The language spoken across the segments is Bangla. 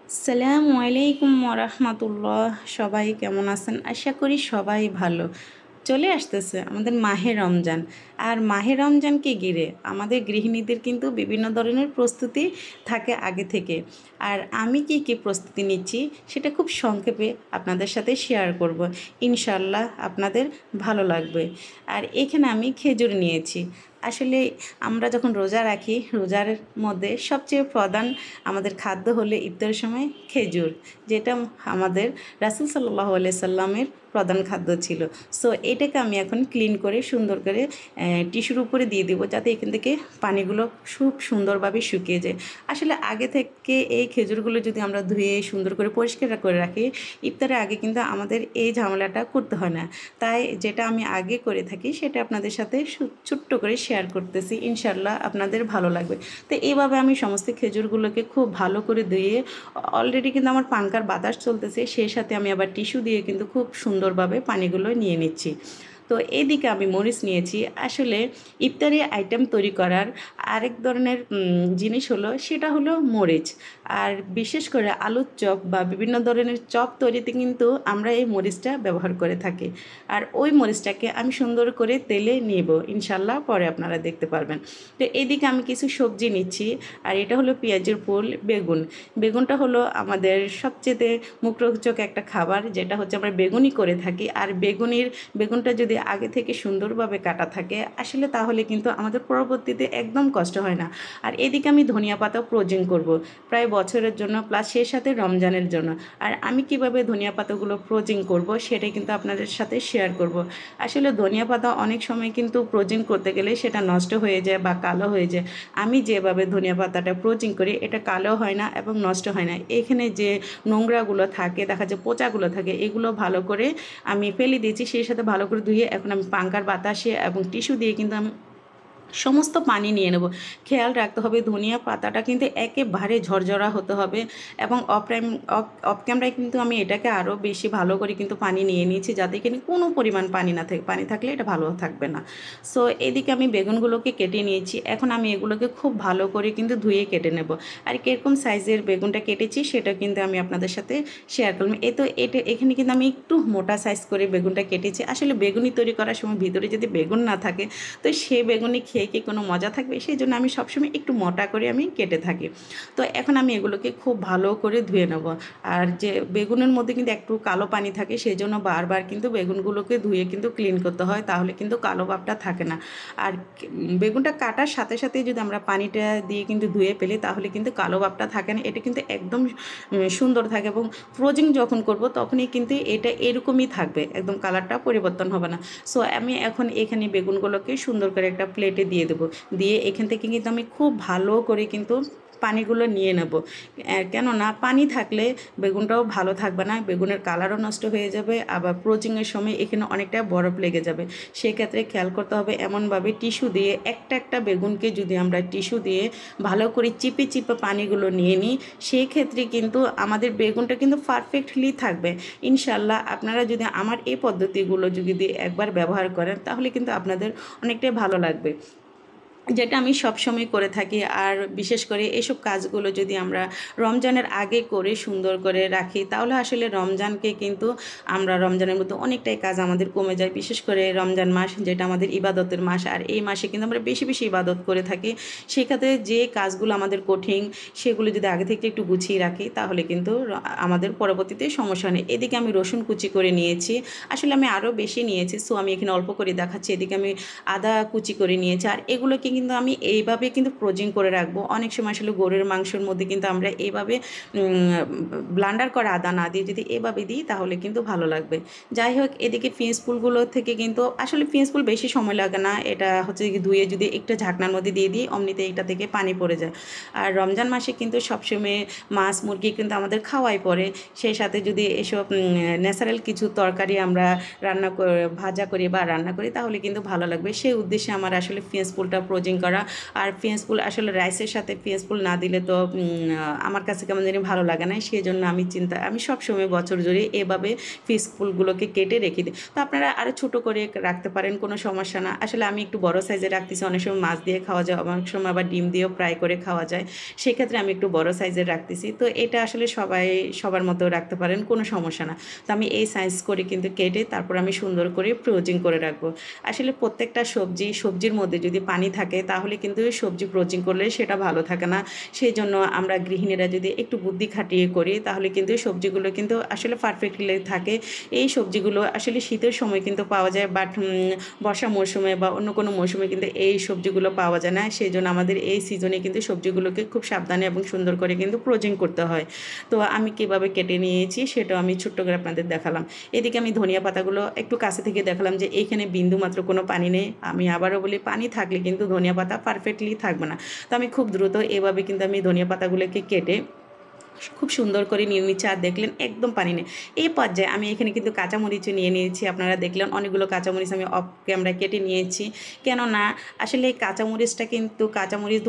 আসসালামু আলাইকুম ওরহমতুল্লাহ। সবাই কেমন আছেন? আশা করি সবাই ভালো। চলে আসতেছে আমাদের মাহে রমজান। আর মাহে রমজানকে ঘিরে আমাদের গৃহিণীদের কিন্তু বিভিন্ন ধরনের প্রস্তুতি থাকে আগে থেকে। আর আমি কি প্রস্তুতি নিচ্ছি সেটা খুব সংক্ষেপে আপনাদের সাথে শেয়ার করব। ইনশাল্লাহ আপনাদের ভালো লাগবে। আর এখানে আমি খেজুর নিয়েছি। আসলে আমরা যখন রোজা রাখি, রোজার মধ্যে সবচেয়ে প্রধান আমাদের খাদ্য হলে ইফতারের সময় খেজুর, যেটা আমাদের রাসূল সাল্লাল্লাহু আলাইহি সাল্লামের প্রধান খাদ্য ছিল। সো এটাকে আমি এখন ক্লিন করে সুন্দর করে টিস্যুর উপরে দিয়ে দেবো, যাতে এখান থেকে পানিগুলো খুব সুন্দরভাবে শুকিয়ে যায়। আসলে আগে থেকে এই খেজুরগুলো যদি আমরা ধুয়ে সুন্দর করে পরিষ্কার করে রাখি, ইফতারের আগে কিন্তু আমাদের এই ঝামেলাটা করতে হয় না। তাই যেটা আমি আগে করে থাকি সেটা আপনাদের সাথে ছোট্ট করে শেয়ার করতেছি। ইনশাল্লাহ আপনাদের ভালো লাগবে। তো এইভাবে আমি সমস্ত খেজুরগুলোকে খুব ভালো করে ধুয়ে, অলরেডি কিন্তু আমার পাঙ্খার বাতাস চলতেছে, সেই সাথে আমি আবার টিস্যু দিয়ে কিন্তু খুব সুন্দরভাবে পানিগুলো নিয়ে নিচ্ছি। তো এইদিকে আমি মরিচ নিয়েছি। আসলে ইফতারি আইটেম তৈরি করার আরেক ধরনের জিনিস হলো, সেটা হলো মরিচ। আর বিশেষ করে আলুর চপ বা বিভিন্ন ধরনের চপ তৈরিতে কিন্তু আমরা এই মরিচটা ব্যবহার করে থাকি। আর ওই মরিচটাকে আমি সুন্দর করে তেলে নেব, ইনশাল্লাহ পরে আপনারা দেখতে পারবেন। তো এইদিকে আমি কিছু সবজি নিচ্ছি। আর এটা হলো পেঁয়াজের ফুল, বেগুন। বেগুনটা হলো আমাদের সবচেয়ে মুখরোচক একটা খাবার, যেটা হচ্ছে আমরা বেগুনই করে থাকি। আর বেগুনটা যদি আগে থেকে সুন্দরভাবে কাটা থাকে আসলে, তাহলে কিন্তু আমাদের পরবর্তীতে একদম কষ্ট হয় না। আর এদিকে আমি ধনিয়া পাতাও প্রয়োজন করব প্রায় বছরের জন্য, প্লাস সেই সাথে রমজানের জন্য। আর আমি কিভাবে ধনিয়া পাতাগুলো প্রয়োজন করব সেটাই কিন্তু আপনাদের সাথে শেয়ার করব। আসলে ধনিয়া পাতা অনেক সময় কিন্তু প্রয়োজন করতে গেলে সেটা নষ্ট হয়ে যায় বা কালো হয়ে যায়। আমি যেভাবে ধনিয়া পাতাটা প্রয়োজন করি, এটা কালো হয় না এবং নষ্ট হয় না। এখানে যে নোংরাগুলো থাকে, দেখা যায় পচাগুলো থাকে, এগুলো ভালো করে আমি ফেলে দিয়েছি। সেই সাথে ভালো করে ধুয়ে এখন আমি পাঙ্খার বাতাসে এবং টিস্যু দিয়ে কিন্তু আমি সমস্ত পানি নিয়ে নেব। খেয়াল রাখতে হবে ধনিয়া পাতাটা কিন্তু একেবারে ঝরঝরা হতে হবে। এবং অফ ক্যামেরায় কিন্তু আমি এটাকে আরও বেশি ভালো করে কিন্তু পানি নিয়ে নিয়েছি, যাতে এখানে কোনো পরিমাণ পানি না থাকে। পানি থাকলে এটা ভালো থাকবে না। সো এদিকে আমি বেগুনগুলোকে কেটে নিয়েছি। এখন আমি এগুলোকে খুব ভালো করে কিন্তু ধুয়ে কেটে নেব। আর কীরকম সাইজের বেগুনটা কেটেছি সেটা কিন্তু আমি আপনাদের সাথে শেয়ার করলাম। এখানে কিন্তু আমি একটু মোটা সাইজ করে বেগুনটা কেটেছি। আসলে বেগুনি তৈরি করার সময় ভিতরে যদি বেগুন না থাকে, তো সেই বেগুনি খেয়ে কি কোনো মজা থাকবে? সেই জন্য আমি সবসময় একটু মোটা করে আমি কেটে থাকি। তো এখন আমি এগুলোকে খুব ভালো করে ধুয়ে নেব। আর যে বেগুনের মধ্যে কিন্তু একটু কালো পানি থাকে, সেই জন্য বারবার কিন্তু বেগুনগুলোকে ধুয়ে কিন্তু ক্লিন করতে হয়, তাহলে কিন্তু কালো ভাবটা থাকে না। আর বেগুনটা কাটার সাথে সাথে যদি আমরা পানিটা দিয়ে কিন্তু ধুয়ে ফেলি, তাহলে কিন্তু কালো ভাবটা থাকে না। এটা কিন্তু একদম সুন্দর থাকে। এবং ফ্রোজিং যখন করব তখনই কিন্তু এটা এরকমই থাকবে, একদম কালারটা পরিবর্তন হবে না। সো আমি এখন এখানে বেগুনগুলোকে সুন্দর করে একটা প্লেটে দিয়ে দেবো। দিয়ে এখান থেকে কিন্তু আমি খুব ভালো করে কিন্তু পানিগুলো নিয়ে নেব। কেননা পানি থাকলে বেগুনটাও ভালো থাকবে না, বেগুনের কালারও নষ্ট হয়ে যাবে, আবার প্রোচিংয়ের সময় এখানে অনেকটা বরফ লেগে যাবে। সেক্ষেত্রে খেয়াল করতে হবে এমনভাবে টিস্যু দিয়ে একটা একটা বেগুনকে যদি আমরা টিস্যু দিয়ে ভালো করে চিপে চিপে পানিগুলো নিয়ে নিই, সেই ক্ষেত্রে কিন্তু আমাদের বেগুনটা কিন্তু পারফেক্টলি থাকবে। ইনশাল্লাহ আপনারা যদি আমার এই পদ্ধতিগুলো যদি একবার ব্যবহার করেন, তাহলে কিন্তু আপনাদের অনেকটাই ভালো লাগবে, যেটা আমি সবসময় করে থাকি। আর বিশেষ করে এসব কাজগুলো যদি আমরা রমজানের আগে করে সুন্দর করে রাখি, তাহলে আসলে রমজানকে কিন্তু রমজানের মধ্যে অনেকটাই কাজ আমাদের কমে যায়। বিশেষ করে রমজান মাস, যেটা আমাদের ইবাদতের মাস, আর এই মাসে কিন্তু আমরা বেশি বেশি ইবাদত করে থাকি। সেক্ষেত্রে যে কাজগুলো আমাদের কঠিন, সেগুলো যদি আগে থেকে একটু গুছিয়ে রাখি, তাহলে কিন্তু আমাদের পরবর্তীতে সমস্যা নেই। এদিকে আমি রসুন কুচি করে নিয়েছি। আসলে আমি আরও বেশি নিয়েছি, সো আমি এখানে অল্প করে দেখাচ্ছি। এদিকে আমি আদা কুচি করে নিয়েছি। আর এগুলোকে কিন্তু আমি এইভাবে কিন্তু ফ্রোজিং করে রাখবো। অনেক সময় আসলে গরুর মাংসের মধ্যে কিন্তু আমরা এইভাবে ব্লান্ডার করা আদা না দিয়ে যদি এভাবে দিই, তাহলে কিন্তু ভালো লাগবে। যাই হোক, এদিকে পেঁয়াজ ফুলগুলো থেকে কিন্তু আসলে পেঁয়াজ ফুল বেশি সময় লাগে না। এটা হচ্ছে ধুয়ে যদি একটা ঝাঁকনার মধ্যে দিয়ে দিই, অমনিতে এটা থেকে পানি পড়ে যায়। আর রমজান মাসে কিন্তু সবসময় মাছ মুরগি কিন্তু আমাদের খাওয়াই পড়ে। সেই সাথে যদি এসব ন্যাচারাল কিছু তরকারি আমরা ভাজা করি বা রান্না করি, তাহলে কিন্তু ভালো লাগবে। সেই উদ্দেশ্যে আমার আসলে পেঁয়াজ ফুলটা প্রয়োজন প্রোজিং করা। আর পেঁয়াজ ফুল আসলে রাইসের সাথে পেঁয়াজ ফুল না দিলে তো আমার কাছে কেমন জানি ভালো লাগে না, সেই জন্য আমি সবসময় বছর জুড়ে এভাবে পেঁয়াজ ফুলগুলোকে কেটে রেখে দিই। তো আপনারা আরও ছোটো করে রাখতে পারেন, কোনো সমস্যা না। আসলে আমি একটু বড় সাইজে রাখতেছি, অনেক সময় মাছ দিয়ে খাওয়া যায়, অনেক সময় আবার ডিম দিয়েও ফ্রাই করে খাওয়া যায়, সেক্ষেত্রে আমি একটু বড় সাইজের রাখতেছি। তো এটা আসলে সবার মতো রাখতে পারেন, কোনো সমস্যা না। তো আমি এই সাইজ করে কিন্তু কেটে তারপর আমি সুন্দর করে ফ্রোজিং করে রাখবো। আসলে প্রত্যেকটা সবজির মধ্যে যদি পানি থাকে তাহলে কিন্তু সবজি ফ্রোজিং করলে সেটা ভালো থাকে না। সেই জন্য আমরা গৃহিণীরা যদি একটু বুদ্ধি খাটিয়ে করি তাহলে কিন্তু সবজিগুলো কিন্তু আসলে পারফেক্টলি থাকে। এই সবজিগুলো আসলে শীতের সময় কিন্তু পাওয়া যায়, বাট বর্ষা মৌসুমে বা অন্য কোনো মৌসুমে কিন্তু এই সবজিগুলো পাওয়া যায় না। সেই জন্য আমাদের এই সিজনে কিন্তু সবজিগুলোকে খুব সাবধানে এবং সুন্দর করে কিন্তু ফ্রোজিং করতে হয়। তো আমি কীভাবে কেটে নিয়েছি সেটাও আমি ছোট্ট করে আপনাদের দেখালাম। এদিকে আমি ধনিয়া পাতাগুলো একটু কাছে থেকে দেখালাম যে এইখানে বিন্দু মাত্র কোনো পানি নেই। আমি আবারও বলি, পানি থাকলে কিন্তু ধনিয়া পাতা পারফেক্টলি থাকবে না। তো আমি খুব দ্রুত এভাবে কিন্তু আমি ধনিয়া পাতাগুলোকে কেটে খুব সুন্দর করে নিয়ে নিচ্ছি। আর দেখলেন একদম পানি নেই। এই পর্যায়ে আমি এখানে কিন্তু কাঁচামরিচও নিয়ে নিয়েছি। আপনারা দেখলেন অনেকগুলো কাঁচামরিচ আমি অফ ক্যামেরা কেটে নিয়েছি। কেননা আসলে এই কাঁচামরিচ,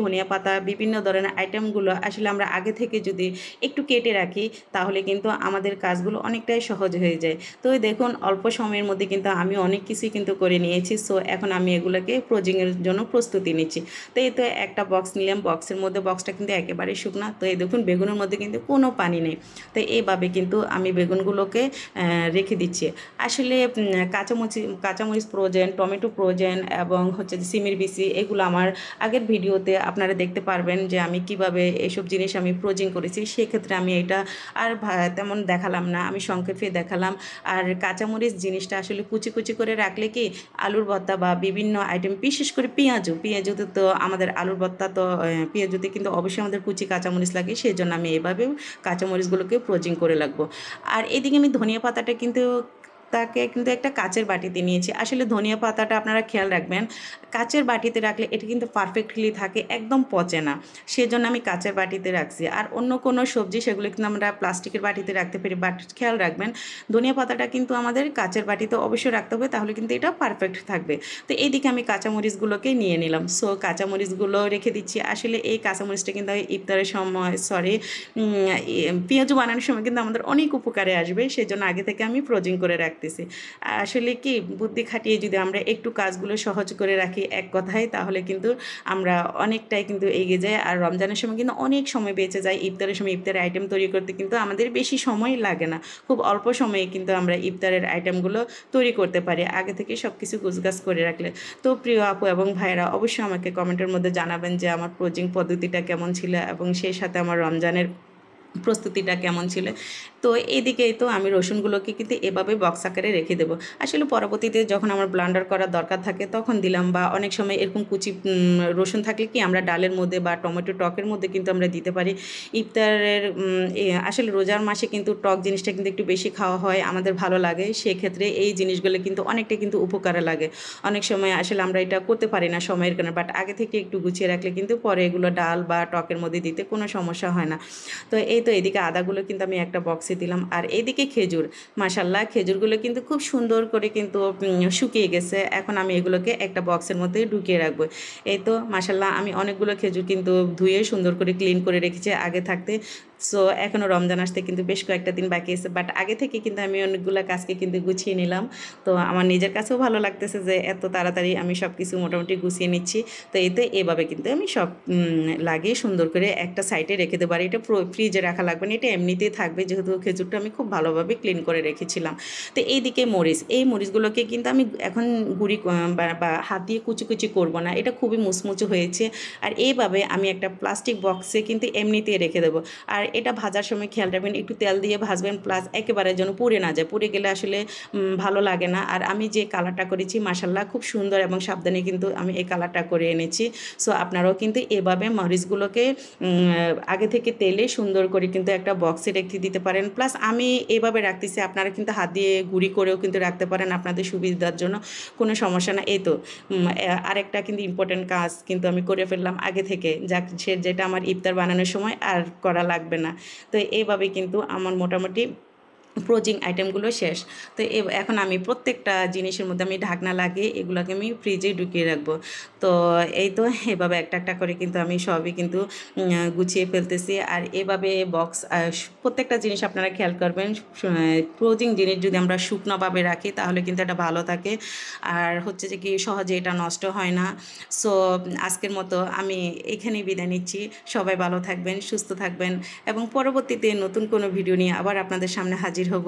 ধনিয়া পাতা, বিভিন্ন ধরনের আইটেমগুলো আসলে আমরা আগে থেকে যদি একটু কেটে রাখি তাহলে কিন্তু আমাদের কাজগুলো অনেকটাই সহজ হয়ে যায়। তো দেখুন অল্প সময়ের মধ্যে কিন্তু আমি অনেক কিছুই কিন্তু করে নিয়েছি। সো এখন আমি এগুলোকে ফ্রোজিংয়ের জন্য প্রস্তুতি নিচ্ছি। তো এই তো একটা বক্স নিলাম, বক্সটা কিন্তু একেবারে শুকনা। তো এই দেখুন বেগুনের মধ্যে কিন্তু কোনো পানি নেই। তো এইভাবে কিন্তু আমি বেগুনগুলোকে রেখে দিচ্ছি। আসলে কাঁচামরিচ ফ্রোজেন, টমেটো ফ্রোজেন এবং হচ্ছে যে সিমের বিচি, এগুলো আমার আগের ভিডিওতে আপনারা দেখতে পারবেন যে আমি কিভাবে এইসব জিনিস আমি ফ্রোজিং করেছি। সেক্ষেত্রে আমি এটা আর তেমন দেখালাম না, আমি সংক্ষেপে দেখালাম। আর কাঁচামরিচ জিনিসটা আসলে কুচি কুচি করে রাখলে কি আলুর ভর্তা বা বিভিন্ন আইটেম, বিশেষ করে পেঁয়াজুতে তো আমাদের আলুর ভর্তা তো পেঁয়াজুতে কিন্তু অবশ্যই আমাদের কুচি কাঁচামরিচ লাগে। সেই জন্য আমি এভাবে কাঁচামরিচগুলোকে ফ্রোজিং করে রাখবো। আর এদিকে আমি ধনিয়া পাতাটা কিন্তু একটা কাচের বাটিতে নিয়েছি। আসলে ধনিয়া পাতাটা আপনারা খেয়াল রাখবেন, কাচের বাটিতে রাখলে এটা কিন্তু পারফেক্টলি থাকে, একদম পচে না। সেজন্য আমি কাচের বাটিতে রাখছি। আর অন্য কোনো সবজি সেগুলো কিন্তু আমরা প্লাস্টিকের বাটিতে রাখতে পারি, বাট খেয়াল রাখবেন ধনিয়া পাতাটা কিন্তু আমাদের কাচের বাটিতে অবশ্যই রাখতে হবে, তাহলে কিন্তু এটা পারফেক্ট থাকবে। তো এইদিকে আমি কাঁচামরিচগুলোকে নিয়ে নিলাম। সো কাঁচামরিচগুলো রেখে দিচ্ছি। আসলে এই কাঁচামরিচটা কিন্তু ইফতারের সময় পেঁয়াজু বানানোর সময় কিন্তু আমাদের অনেক উপকারে আসবে। সেজন্য আগে থেকে আমি ফ্রোজিং করে রাখতেছি। আসলে কি বুদ্ধি খাটিয়ে যদি আমরা একটু কাজগুলো সহজ করে রাখি এক কথায়, তাহলে কিন্তু আমরা অনেকটাই কিন্তু এগিয়ে যাই। আর রমজানের সময় কিন্তু অনেক সময় বেঁচে যায়। ইফতারের সময় ইফতারের আইটেম তৈরি করতে কিন্তু আমাদের বেশি সময় লাগে না, খুব অল্প সময়ে কিন্তু আমরা ইফতারের আইটেমগুলো তৈরি করতে পারি আগে থেকে সব কিছু গুছগাছ করে রাখলে। তো প্রিয় আপু এবং ভাইয়েরা, অবশ্যই আমাকে কমেন্টের মধ্যে জানাবেন যে আমার ফ্রোজিং পদ্ধতিটা কেমন ছিল এবং সেই সাথে আমার রমজানের প্রস্তুতিটা কেমন ছিল। তো এইদিকেই তো আমি রসুনগুলোকে কিন্তু এভাবে বক্স আকারে রেখে দেবো। আসলে পরবর্তীতে যখন আমার ব্লান্ডার করার দরকার থাকে তখন দিলাম, বা অনেক সময় এরকম কুচি রসুন থাকলে কি আমরা ডালের মধ্যে বা টমেটো টকের মধ্যে কিন্তু আমরা দিতে পারি। ইফতারের আসলে রোজার মাসে কিন্তু টক জিনিসটা কিন্তু একটু বেশি খাওয়া হয়, আমাদের ভালো লাগে। সেক্ষেত্রে এই জিনিসগুলো কিন্তু অনেকটা কিন্তু উপকারে লাগে। অনেক সময় আসলে আমরা এটা করতে পারি না সময়ের কারণে, বাট আগে থেকে একটু গুছিয়ে রাখলে কিন্তু পরে এগুলো ডাল বা টকের মধ্যে দিতে কোনো সমস্যা হয় না। তো এই তো এদিকে আদাগুলো কিন্তু আমি একটা বক্সে দিলাম। আর এইদিকে খেজুর, মাশাল্লাহ খেজুরগুলো কিন্তু খুব সুন্দর করে কিন্তু শুকিয়ে গেছে। এখন আমি এগুলোকে একটা বক্সের মধ্যে ঢুকিয়ে রাখবো। এই তো মাশাল্লাহ আমি অনেকগুলো খেজুর কিন্তু ধুয়ে সুন্দর করে ক্লিন করে রেখেছি আগে থাকতে। সো এখনও রমজান আসতে কিন্তু বেশ কয়েকটা দিন বাকি আছে, বাট আগে থেকে কিন্তু আমি অনেকগুলো কাজকে কিন্তু গুছিয়ে নিলাম। তো আমার নিজের কাছেও ভালো লাগতেছে যে এত তাড়াতাড়ি আমি সব কিছু মোটামুটি গুছিয়ে নিচ্ছি। তো এতে এভাবে কিন্তু আমি সব লাগিয়ে সুন্দর করে একটা সাইডে রেখে দেবো। আর এটা ফ্রিজে রাখা লাগবে না, এটা এমনিতেই থাকবে, যেহেতু খেজুরটা আমি খুব ভালোভাবে ক্লিন করে রেখেছিলাম। তো এইদিকে এই মরিচগুলোকে কিন্তু আমি এখন গুঁড়ি বা হাত দিয়ে কুচি কুচি করবো না, এটা খুবই মুচমুচে হয়েছে। আর এইভাবে আমি একটা প্লাস্টিক বক্সে কিন্তু এমনিতেই রেখে দেবো। আর এটা ভাজার সময় খেয়াল রাখবেন একটু তেল দিয়ে ভাজবেন, প্লাস একেবারে যেন পুড়ে না যায়, পুড়ে গেলে আসলে ভালো লাগে না। আর আমি যে কালারটা করেছি মাশাল্লাহ খুব সুন্দর এবং সাবধানে কিন্তু আমি এই কালারটা করে এনেছি। সো আপনারাও কিন্তু এভাবে মরিচগুলোকে আগে থেকে তেলে সুন্দর করে কিন্তু একটা বক্সে রেখে দিতে পারেন। প্লাস আমি এভাবে রাখতেছি, আপনারা কিন্তু হাত দিয়ে গুঁড়ি করেও কিন্তু রাখতে পারেন আপনাদের সুবিধার জন্য, কোনো সমস্যা না। এই তো আরেকটা কিন্তু ইম্পর্টেন্ট কাজ কিন্তু আমি করে ফেললাম আগে থেকে, যেটা আমার ইফতার বানানোর সময় আর করা লাগবে না। তো এইভাবে কিন্তু আমার মোটামুটি ফ্রোজিং আইটেমগুলো শেষ। তো এখন আমি প্রত্যেকটা জিনিসের মধ্যে আমি ঢাকনা লাগিয়ে এগুলোকে আমি ফ্রিজে ঢুকিয়ে রাখবো। তো এই তো এভাবে একটা একটা করে কিন্তু আমি সবই কিন্তু গুছিয়ে ফেলতেছি। আর এভাবে বক্স প্রত্যেকটা জিনিস আপনারা খেয়াল করবেন, ফ্রোজিং জিনিস যদি আমরা শুকনোভাবে রাখি তাহলে কিন্তু এটা ভালো থাকে, আর হচ্ছে যে কি সহজে এটা নষ্ট হয় না। সো আজকের মতো আমি এখানেই বিদায় নিচ্ছি। সবাই ভালো থাকবেন, সুস্থ থাকবেন এবং পরবর্তীতে নতুন কোনো ভিডিও নিয়ে আবার আপনাদের সামনে হাজির হব।